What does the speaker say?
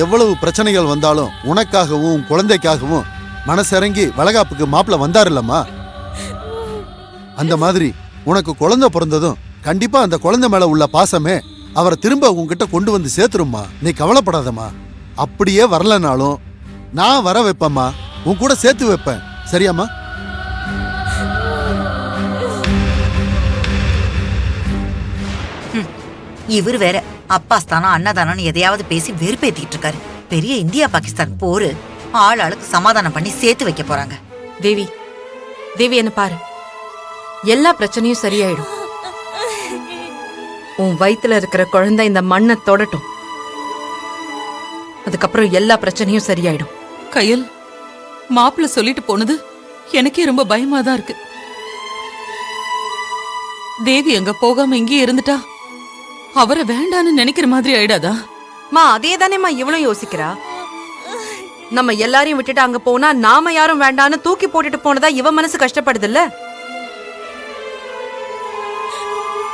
எவ்வளவு பிரச்சனைகள் வந்தாலும் உனக்காகவும் உன் குழந்தைக்காகவும் மனசிறங்கி வளகாப்புக்கு மாப்பிள்ள வந்தாருல்லம்மா. அந்த மாதிரி உனக்கு குழந்தை பிறந்ததும் கண்டிப்பா அந்த குழந்தை மேல உள்ள பாசமே அவரை திரும்ப உன்கிட்ட கொண்டு வந்து சேர்த்துரும்மா. நீ கவலைப்படாதம்மா. அப்படியே வரலனாலும் நான் வர வைப்பேம்மா, உன் கூட சேர்த்து வைப்பேன். சரியாம்மா? இவர் வேற அப்பா ஸ்தானம் அண்ணாதானம் எதையாவது பேசி வெறுப்பேத்திட்டு இருக்காரு. பெரிய இந்தியா பாகிஸ்தான் போரு, ஆள் ஆளுக்கு சமாதானம் பண்ணி சேர்த்து வைக்க போறாங்க. தேவி, தேவி என்ன பாரு, எல்லா பிரச்சனையும் சரியாயிடும். உன் வயித்துல இருக்கிற குழந்தை இந்த மண்ணை தொடட்டும், அதுக்கப்புறம் எல்லா பிரச்சனையும் சரியாயிடும். கையல், மாப்பிள்ள சொல்லிட்டு போனது எனக்கே ரொம்ப பயமா தான் இருக்கு. தேவி அங்க போகாம இங்கே இருந்துட்டா அவரை வேண்டான்னு நினைக்கிற மாதிரி ஆயிடாதா? மா அதே தானேம்மா இவளும் யோசிக்கிறா. நம்ம எல்லாரையும் விட்டுட்டு அங்க போனா நாம யாரும் வேண்டான்னு தூக்கி போட்டுட்டு போனதா இவ மனசு கஷ்டப்படுது இல்ல.